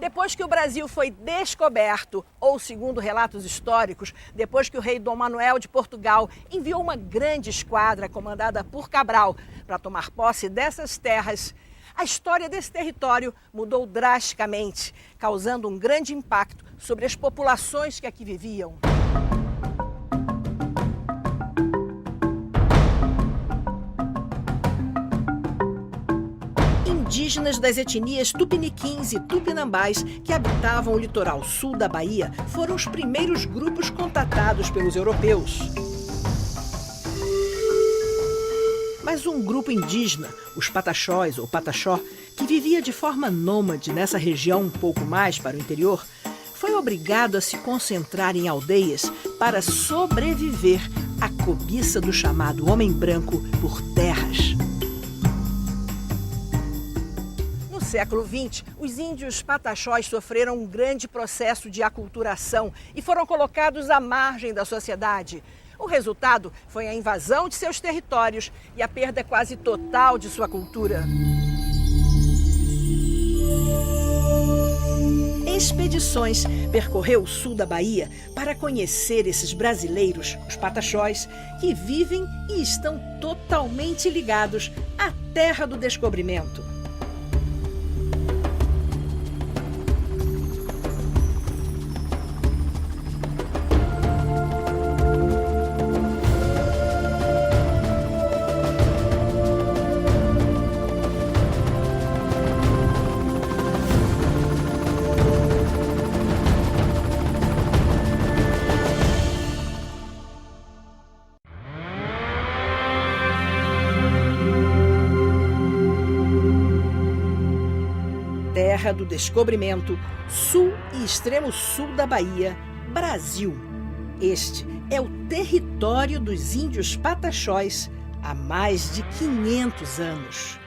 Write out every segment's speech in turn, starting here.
Depois que o Brasil foi descoberto, ou segundo relatos históricos, depois que o rei Dom Manuel de Portugal enviou uma grande esquadra comandada por Cabral para tomar posse dessas terras, a história desse território mudou drasticamente, causando um grande impacto sobre as populações que aqui viviam. Indígenas das etnias tupiniquins e tupinambás que habitavam o litoral sul da Bahia foram os primeiros grupos contatados pelos europeus. Mas um grupo indígena, os Pataxós ou Pataxó, que vivia de forma nômade nessa região um pouco mais para o interior, foi obrigado a se concentrar em aldeias para sobreviver à cobiça do chamado homem branco por terras. No século XX, os índios Pataxós sofreram um grande processo de aculturação e foram colocados à margem da sociedade. O resultado foi a invasão de seus territórios e a perda quase total de sua cultura. Expedições percorreu o sul da Bahia para conhecer esses brasileiros, os Pataxós, que vivem e estão totalmente ligados à terra do descobrimento. Terra do descobrimento, sul e extremo sul da Bahia, Brasil. Este é o território dos índios Pataxós há mais de 500 anos.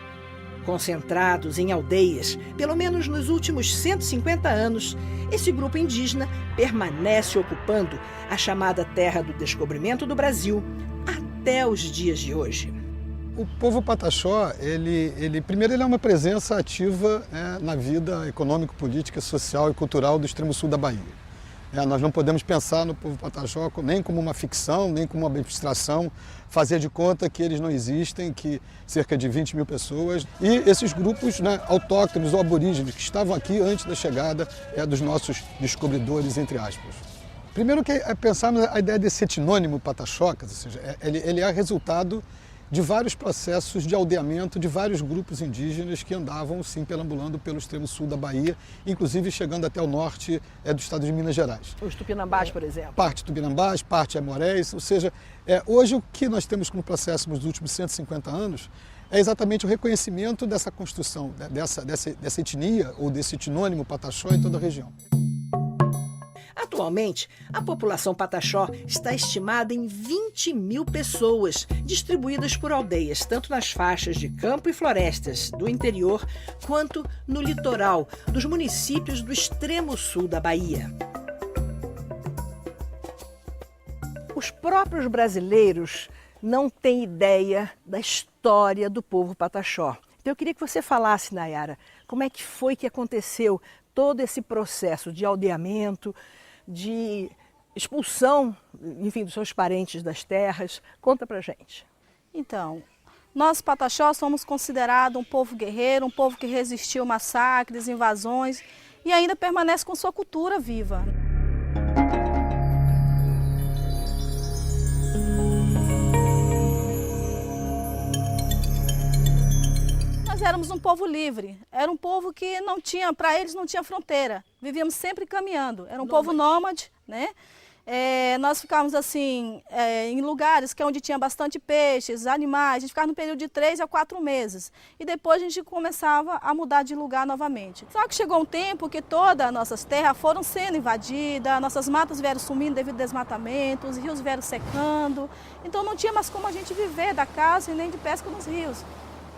Concentrados em aldeias, pelo menos nos últimos 150 anos, esse grupo indígena permanece ocupando a chamada Terra do Descobrimento do Brasil até os dias de hoje. O povo Pataxó, primeiro ele é uma presença ativa na vida econômica, política, social e cultural do extremo sul da Bahia. Nós não podemos pensar no povo Pataxó nem como uma ficção, nem como uma abstração, fazer de conta que eles não existem, que cerca de 20 mil pessoas. E esses grupos autóctones ou aborígenes que estavam aqui antes da chegada dos nossos descobridores, entre aspas. Primeiro que pensarmos a ideia desse etnônimo Pataxó, ou seja, ele é resultado de vários processos de aldeamento de vários grupos indígenas que andavam, sim, perambulando pelo extremo sul da Bahia, inclusive chegando até o norte do estado de Minas Gerais. Os tupinambás, por exemplo. Parte tupinambás, parte amorés, ou seja, hoje o que nós temos como processo nos últimos 150 anos é exatamente o reconhecimento dessa construção, dessa etnia ou desse etnônimo Pataxó em toda a região. Atualmente, a população Pataxó está estimada em 20 mil pessoas, distribuídas por aldeias, tanto nas faixas de campo e florestas do interior, quanto no litoral dos municípios do extremo sul da Bahia. Os próprios brasileiros não têm ideia da história do povo Pataxó. Então eu queria que você falasse, Nayara, como é que foi que aconteceu todo esse processo de aldeamento, de expulsão, enfim, dos seus parentes das terras. Conta pra gente. Então, nós Pataxó somos considerados um povo guerreiro, um povo que resistiu massacres, invasões e ainda permanece com sua cultura viva. Nós éramos um povo livre, era um povo que não tinha, para eles não tinha fronteira, vivíamos sempre caminhando, era um povo nômade, né? Nós ficávamos assim, em lugares onde tinha bastante peixes, animais, a gente ficava no período de 3 a 4 meses e depois a gente começava a mudar de lugar novamente. Só que chegou um tempo que todas as nossas terras foram sendo invadidas, nossas matas vieram sumindo devido ao desmatamento, os rios vieram secando, então não tinha mais como a gente viver da caça e nem de pesca nos rios.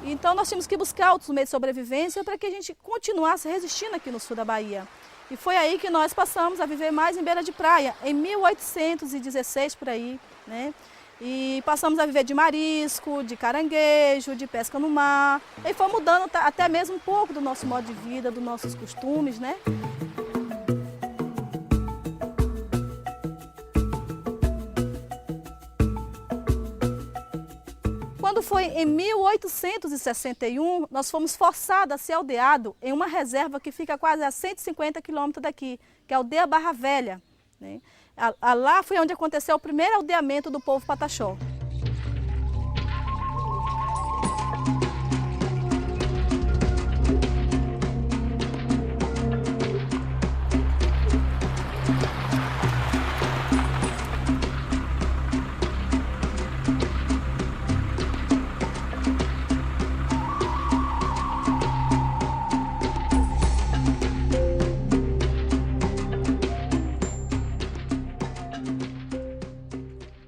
Então nós tínhamos que buscar outros meios de sobrevivência para que a gente continuasse resistindo aqui no sul da Bahia. E foi aí que nós passamos a viver mais em beira de praia, em 1816 por aí, né? E passamos a viver de marisco, de caranguejo, de pesca no mar. E foi mudando até mesmo um pouco do nosso modo de vida, dos nossos costumes, né? Quando foi em 1861, nós fomos forçados a ser aldeados em uma reserva que fica quase a 150 quilômetros daqui, que é a aldeia Barra Velha, né? Lá foi onde aconteceu o primeiro aldeamento do povo Pataxó.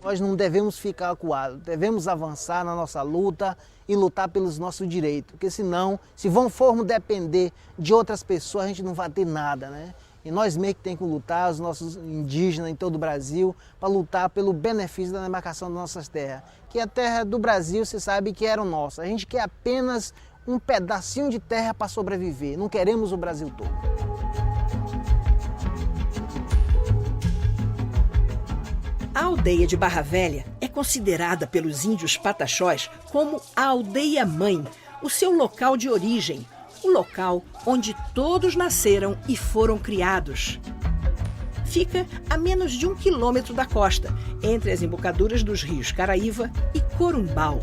Nós não devemos ficar acuados, devemos avançar na nossa luta e lutar pelos nossos direitos, porque senão, se formos depender de outras pessoas, a gente não vai ter nada, né? E nós mesmo que temos que lutar, os nossos indígenas em todo o Brasil, para lutar pelo benefício da demarcação das nossas terras. Que a terra do Brasil, você sabe que era nossa. A gente quer apenas um pedacinho de terra para sobreviver, não queremos o Brasil todo. A aldeia de Barra Velha é considerada pelos índios pataxós como a aldeia-mãe, o seu local de origem, o local onde todos nasceram e foram criados. Fica a menos de 1 quilômetro da costa, entre as embocaduras dos rios Caraíva e Corumbau.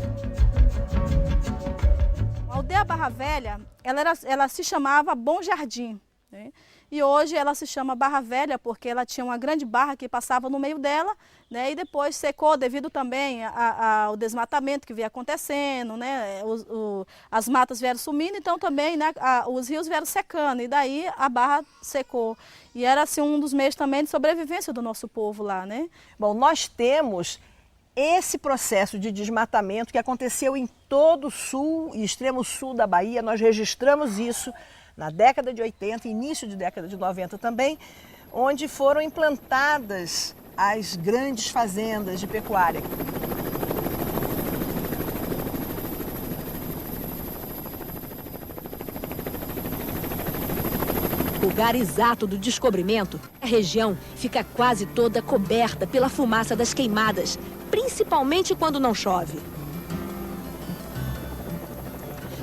A aldeia Barra Velha, ela se chamava Bom Jardim, né? E hoje ela se chama Barra Velha porque ela tinha uma grande barra que passava no meio dela, né? E depois secou devido também ao desmatamento que vinha acontecendo, né? As matas vieram sumindo, então também, né, os rios vieram secando e daí a barra secou. E era assim um dos meios também de sobrevivência do nosso povo lá, né? Bom, nós temos esse processo de desmatamento que aconteceu em todo o sul e extremo sul da Bahia. Nós registramos isso na década de 80, início de década de 90 também, onde foram implantadas as grandes fazendas de pecuária. O lugar exato do descobrimento, a região fica quase toda coberta pela fumaça das queimadas, principalmente quando não chove.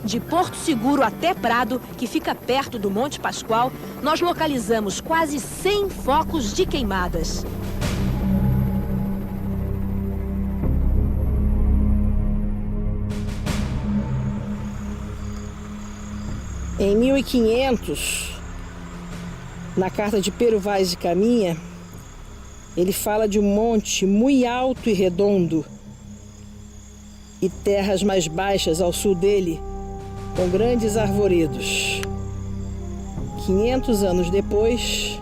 De Porto Seguro até Prado, que fica perto do Monte Pascoal, nós localizamos quase 100 focos de queimadas. Em 1500, na carta de Pero Vaz de Caminha, ele fala de um monte muito alto e redondo e terras mais baixas ao sul dele, com grandes arvoredos. 500 anos depois,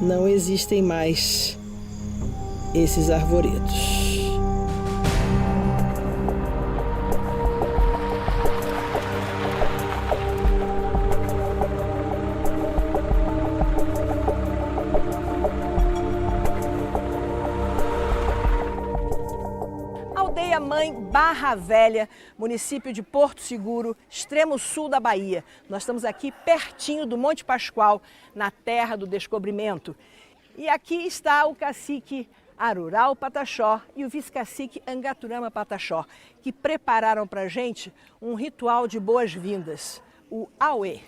não existem mais esses arvoredos. Aldeia-mãe Barra Velha, município de Porto Seguro, extremo sul da Bahia. Nós estamos aqui pertinho do Monte Pascoal, na terra do descobrimento. E aqui está o cacique Arural Pataxó e o vice-cacique Angaturama Pataxó, que prepararam para a gente um ritual de boas-vindas, o Auê.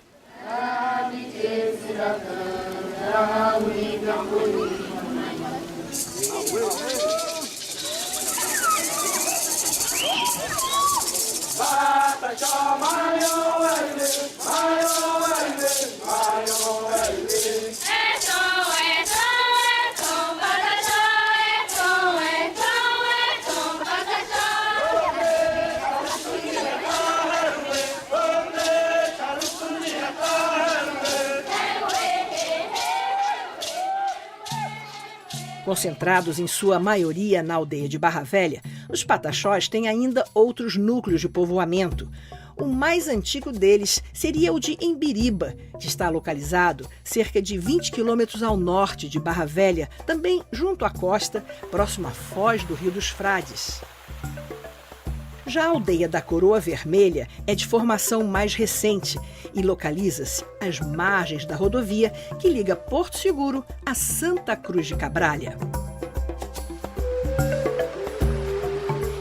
Concentrados em sua maioria na aldeia de Barra Velha, os pataxós têm ainda outros núcleos de povoamento. O mais antigo deles seria o de Embiriba, que está localizado cerca de 20 quilômetros ao norte de Barra Velha, também junto à costa, próximo à foz do Rio dos Frades. Já a aldeia da Coroa Vermelha é de formação mais recente e localiza-se às margens da rodovia que liga Porto Seguro a Santa Cruz de Cabralha.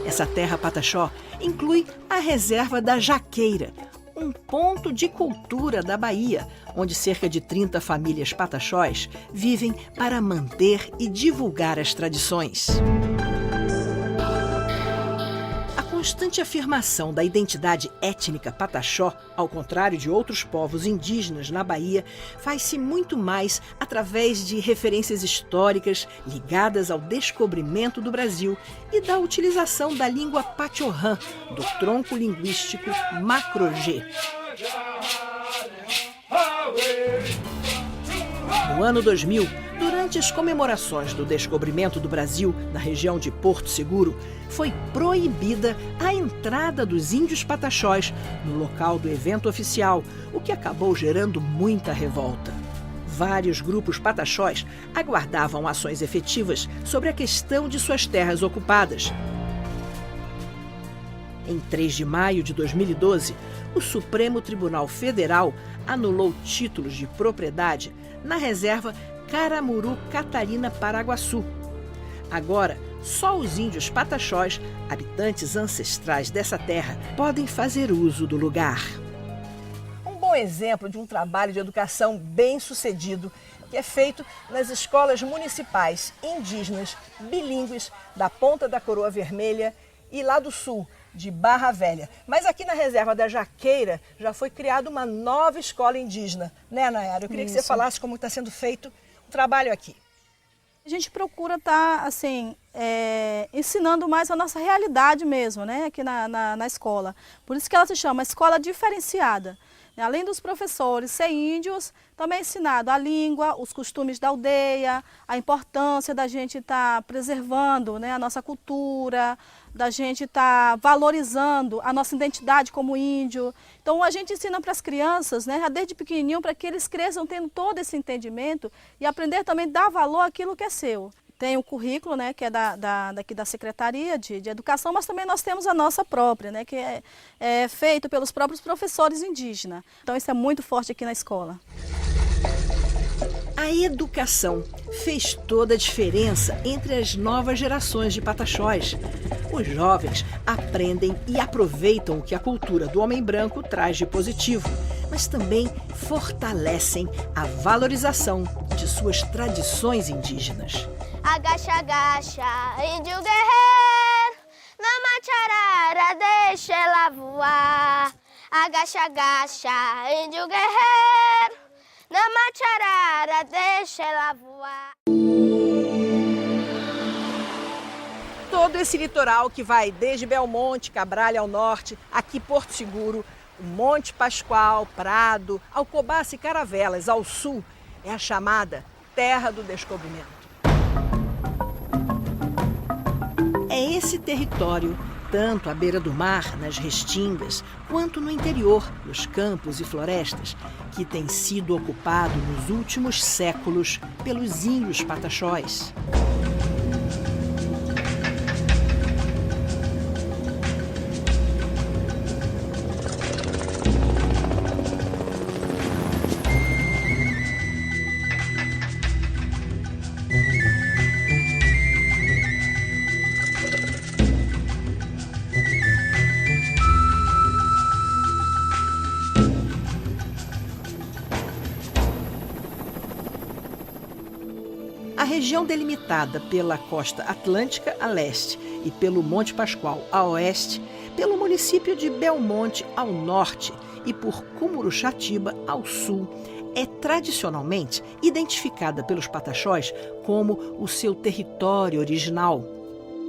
Essa terra Pataxó inclui a reserva da Jaqueira, um ponto de cultura da Bahia, onde cerca de 30 famílias pataxós vivem para manter e divulgar as tradições. A constante afirmação da identidade étnica pataxó, ao contrário de outros povos indígenas na Bahia, faz-se muito mais através de referências históricas ligadas ao descobrimento do Brasil e da utilização da língua Pachorrã, do tronco linguístico Macro-G. No ano 2000, durante as comemorações do descobrimento do Brasil na região de Porto Seguro, foi proibida a entrada dos índios pataxós no local do evento oficial, o que acabou gerando muita revolta. Vários grupos pataxós aguardavam ações efetivas sobre a questão de suas terras ocupadas. Em 3 de maio de 2012, o Supremo Tribunal Federal anulou títulos de propriedade na reserva Caramuru Catarina Paraguaçu. Agora, só os índios pataxós, habitantes ancestrais dessa terra, podem fazer uso do lugar. Um bom exemplo de um trabalho de educação bem-sucedido que é feito nas escolas municipais indígenas bilíngues da Ponta da Coroa Vermelha e lá do sul, de Barra Velha. Mas aqui na reserva da Jaqueira já foi criada uma nova escola indígena, né, Nayara? Eu queria que você falasse como está sendo feito o trabalho aqui. A gente procura estar, assim, ensinando mais a nossa realidade mesmo, né, aqui na escola. Por isso que ela se chama Escola Diferenciada. Além dos professores ser índios, também é ensinado a língua, os costumes da aldeia, a importância da gente estar preservando, né, a nossa cultura, da gente estar valorizando a nossa identidade como índio. Então a gente ensina para as crianças, né, desde pequenininho, para que eles cresçam tendo todo esse entendimento e aprender também a dar valor àquilo que é seu. Tem o currículo, né, que é daqui da Secretaria de Educação, mas também nós temos a nossa própria, né, que é feito pelos próprios professores indígenas. Então isso é muito forte aqui na escola. A educação fez toda a diferença entre as novas gerações de pataxós. Os jovens aprendem e aproveitam o que a cultura do homem branco traz de positivo, mas também fortalecem a valorização de suas tradições indígenas. Agacha, agacha, índio guerreiro, na macharara deixa ela voar. Agacha, agacha, índio guerreiro, na macharara deixa ela voar. Todo esse litoral que vai desde Belmonte, Cabralha ao norte, aqui Porto Seguro, o Monte Pascoal, Prado, Alcobaça e Caravelas ao sul, é a chamada Terra do Descobrimento. É esse território, tanto à beira do mar, nas restingas, quanto no interior, nos campos e florestas, que tem sido ocupado nos últimos séculos pelos índios pataxós. A região delimitada pela costa atlântica a leste e pelo Monte Pascoal a oeste, pelo município de Belmonte ao norte e por Cumuruxatiba ao sul, é tradicionalmente identificada pelos pataxós como o seu território original.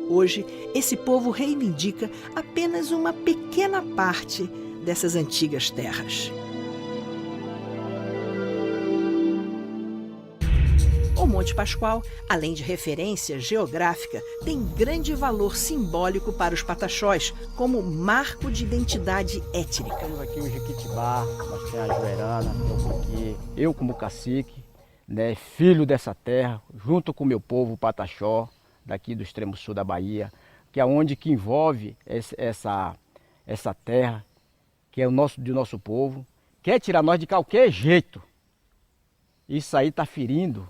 Hoje, esse povo reivindica apenas uma pequena parte dessas antigas terras. O Monte Pascoal, além de referência geográfica, tem grande valor simbólico para os pataxós, como marco de identidade étnica. Temos aqui o Jequitibá, nós temos a Joerana, temos aqui eu como cacique, né, filho dessa terra, junto com o meu povo pataxó, daqui do extremo sul da Bahia, que é onde que envolve essa terra, que é do nosso povo, quer tirar nós de qualquer jeito. Isso aí está ferindo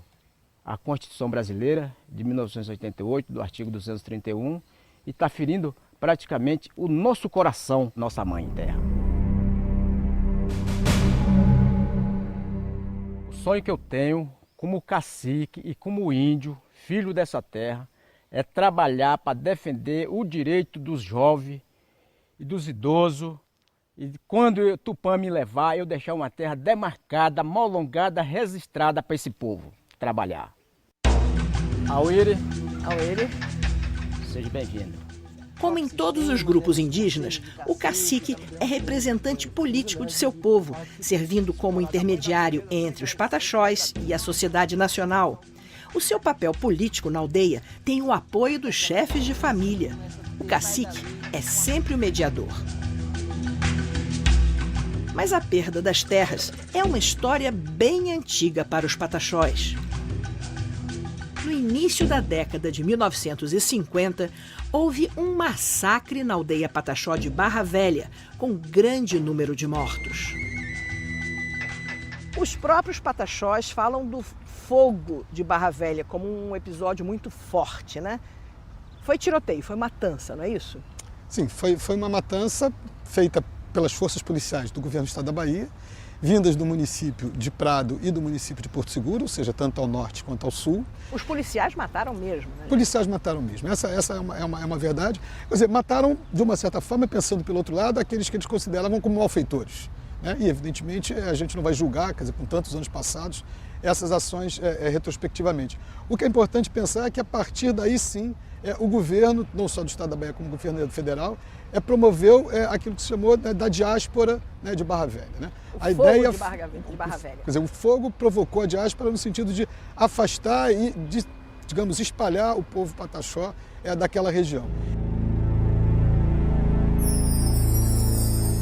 a Constituição Brasileira de 1988, do artigo 231, e está ferindo praticamente o nosso coração, nossa mãe terra. O sonho que eu tenho, como cacique e como índio, filho dessa terra, é trabalhar para defender o direito dos jovens e dos idosos. E quando o Tupã me levar, eu deixar uma terra demarcada, molongada, registrada para esse povo trabalhar. Auíri, seja bem-vindo. Como em todos os grupos indígenas, o cacique é representante político de seu povo, servindo como intermediário entre os pataxós e a sociedade nacional. O seu papel político na aldeia tem o apoio dos chefes de família. O cacique é sempre o mediador. Mas a perda das terras é uma história bem antiga para os pataxós. No início da década de 1950, houve um massacre na aldeia pataxó de Barra Velha, com grande número de mortos. Os próprios pataxós falam do fogo de Barra Velha como um episódio muito forte, né? Foi tiroteio, foi matança, não é isso? Sim, foi uma matança feita pelas forças policiais do governo do estado da Bahia, vindas do município de Prado e do município de Porto Seguro, ou seja, tanto ao norte quanto ao sul. Os policiais mataram mesmo, né? Policiais mataram mesmo, essa é uma verdade. Quer dizer, mataram, de uma certa forma, pensando pelo outro lado, aqueles que eles consideravam como malfeitores, né? E, evidentemente, a gente não vai julgar, quer dizer, com tantos anos passados, essas ações retrospectivamente. O que é importante pensar é que, a partir daí, sim, o governo, não só do estado da Bahia, como o governo federal, promoveu aquilo que se chamou da diáspora, né, de Barra Velha. Né? A ideia de Barra Velha. Quer dizer, o fogo provocou a diáspora no sentido de afastar e, digamos, espalhar o povo pataxó daquela região.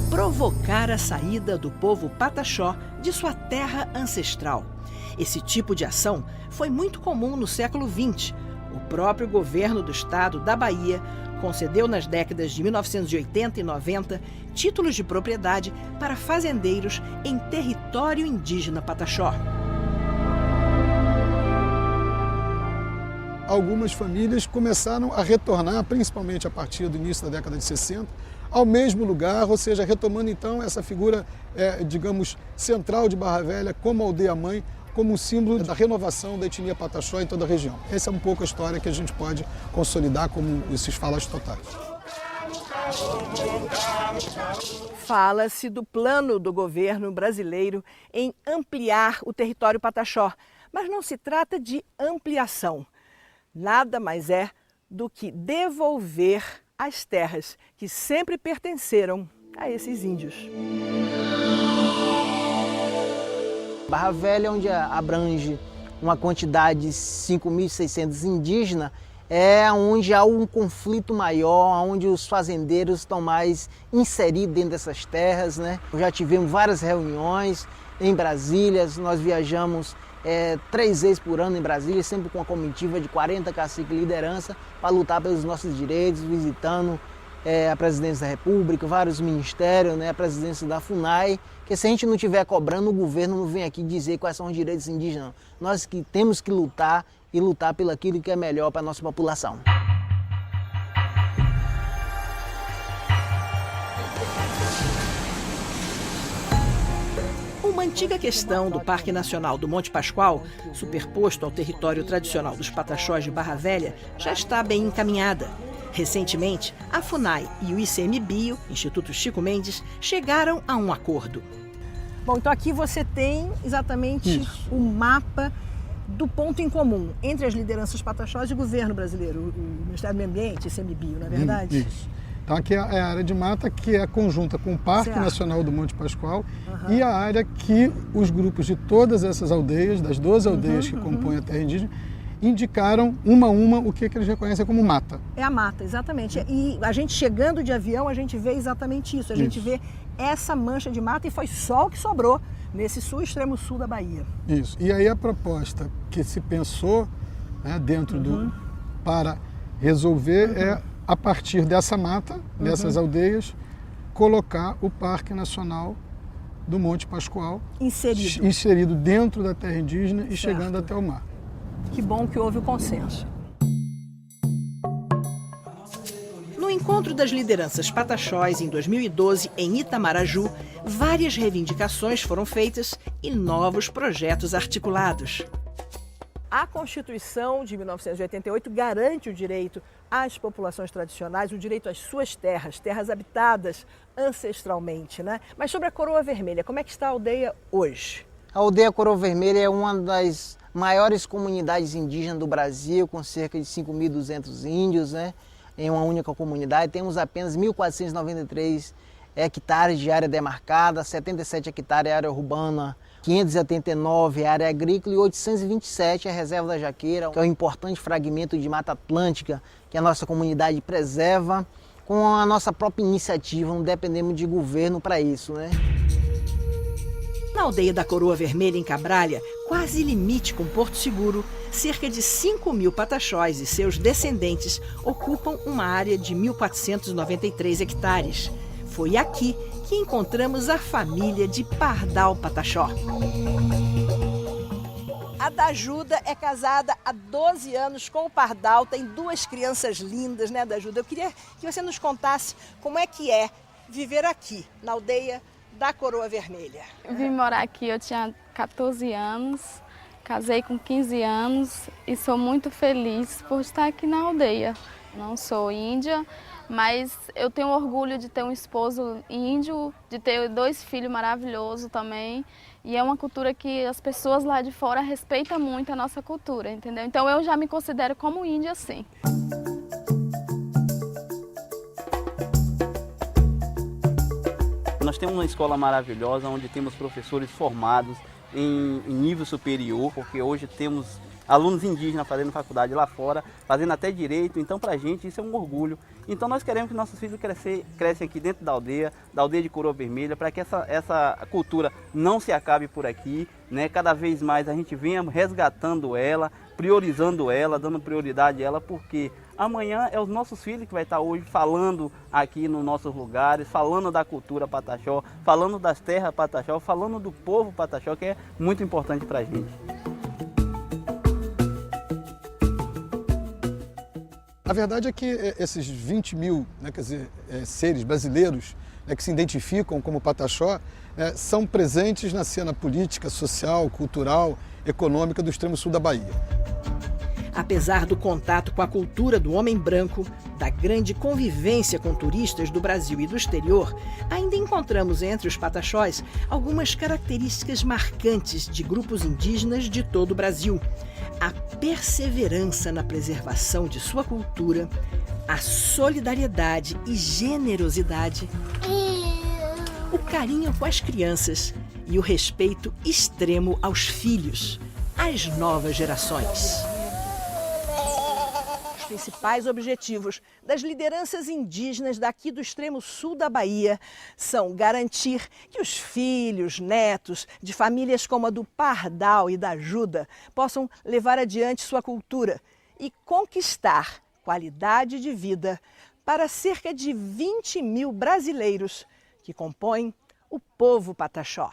Provocar a saída do povo pataxó de sua terra ancestral. Esse tipo de ação foi muito comum no século XX. O próprio governo do estado da Bahia concedeu nas décadas de 1980 e 90 títulos de propriedade para fazendeiros em território indígena pataxó. Algumas famílias começaram a retornar, principalmente a partir do início da década de 60, ao mesmo lugar, ou seja, retomando então essa figura, digamos, central de Barra Velha como aldeia-mãe, como um símbolo da renovação da etnia pataxó em toda a região. Essa é um pouco a história que a gente pode consolidar como esses falas totais. Fala-se do plano do governo brasileiro em ampliar o território pataxó, mas não se trata de ampliação. Nada mais é do que devolver as terras que sempre pertenceram a esses índios. Barra Velha, onde abrange uma quantidade de 5.600 indígenas, é onde há um conflito maior, onde os fazendeiros estão mais inseridos dentro dessas terras, né? Já tivemos várias reuniões em Brasília, nós viajamos 3 vezes por ano em Brasília, sempre com uma comitiva de 40 caciques e liderança para lutar pelos nossos direitos, visitando a presidência da República, vários ministérios, né, a presidência da FUNAI, que se a gente não estiver cobrando, o governo não vem aqui dizer quais são os direitos indígenas. Nós que temos que lutar e lutar pelo aquilo que é melhor para a nossa população. Uma antiga questão do Parque Nacional do Monte Pascoal, superposto ao território tradicional dos pataxós de Barra Velha, já está bem encaminhada. Recentemente, a FUNAI e o ICMBio, Instituto Chico Mendes, chegaram a um acordo. Bom, então aqui você tem exatamente o mapa do ponto em comum entre as lideranças pataxós e o governo brasileiro, o Ministério do Meio Ambiente, ICMBio, não é verdade? Isso. Então aqui é a área de mata que é conjunta com o Parque Nacional do Monte Pascoal e a área que os grupos de todas essas aldeias, das 12 aldeias que compõem a terra indígena, indicaram uma a uma o que eles reconhecem como mata. É a mata, exatamente. E a gente chegando de avião, a gente vê exatamente isso. A gente vê essa mancha de mata e foi só o que sobrou nesse extremo sul da Bahia. Isso. E aí a proposta que se pensou, né, dentro para resolver é, a partir dessa mata, dessas aldeias, colocar o Parque Nacional do Monte Pascoal inserido dentro da terra indígena e chegando até o mar. Que bom que houve o consenso. No encontro das lideranças pataxós em 2012, em Itamaraju, várias reivindicações foram feitas e novos projetos articulados. A Constituição de 1988 garante o direito às populações tradicionais, o direito às suas terras, terras habitadas ancestralmente, né? Mas sobre a Coroa Vermelha, como é que está a aldeia hoje? A aldeia Coroa Vermelha é uma das maiores comunidades indígenas do Brasil, com cerca de 5.200 índios, né, em uma única comunidade. Temos apenas 1.493 hectares de área demarcada, 77 hectares área urbana, 589 área agrícola e 827 a reserva da Jaqueira, que é um importante fragmento de Mata Atlântica que a nossa comunidade preserva com a nossa própria iniciativa, não dependemos de governo para isso, né? Na aldeia da Coroa Vermelha, em Cabralha, quase limite com Porto Seguro, cerca de 5.000 pataxós e seus descendentes ocupam uma área de 1.493 hectares. Foi aqui que encontramos a família de Pardal Pataxó. A Dajuda é casada há 12 anos com o Pardal, tem 2 crianças lindas, né, Dajuda? Eu queria que você nos contasse como é que é viver aqui, na aldeia da Coroa Vermelha. Eu vim morar aqui, eu tinha 14 anos, casei com 15 anos e sou muito feliz por estar aqui na aldeia. Não sou índia, mas eu tenho orgulho de ter um esposo índio, de ter 2 filhos maravilhosos também. E é uma cultura que as pessoas lá de fora respeitam muito a nossa cultura, entendeu? Então eu já me considero como índia, sim. Nós temos uma escola maravilhosa, onde temos professores formados em nível superior, porque hoje temos alunos indígenas fazendo faculdade lá fora, fazendo até direito, então pra gente isso é um orgulho. Então nós queremos que nossos filhos cresçam aqui dentro da aldeia de Coroa Vermelha, para que essa cultura não se acabe por aqui, né? Cada vez mais a gente venha resgatando ela, priorizando ela, dando prioridade a ela, porque amanhã é os nossos filhos que vai estar hoje falando aqui nos nossos lugares, falando da cultura pataxó, falando das terras pataxó, falando do povo pataxó, que é muito importante pra gente. A verdade é que esses 20.000, né, quer dizer, seres brasileiros, né, que se identificam como pataxó, são presentes na cena política, social, cultural, econômica do extremo sul da Bahia. Apesar do contato com a cultura do homem branco, da grande convivência com turistas do Brasil e do exterior, ainda encontramos entre os pataxós algumas características marcantes de grupos indígenas de todo o Brasil. A perseverança na preservação de sua cultura, a solidariedade e generosidade, o carinho com as crianças e o respeito extremo aos filhos, às novas gerações. Os principais objetivos das lideranças indígenas daqui do extremo sul da Bahia são garantir que os filhos, netos de famílias como a do Pardal e da Dajuda possam levar adiante sua cultura e conquistar qualidade de vida para cerca de 20.000 brasileiros que compõem o povo pataxó.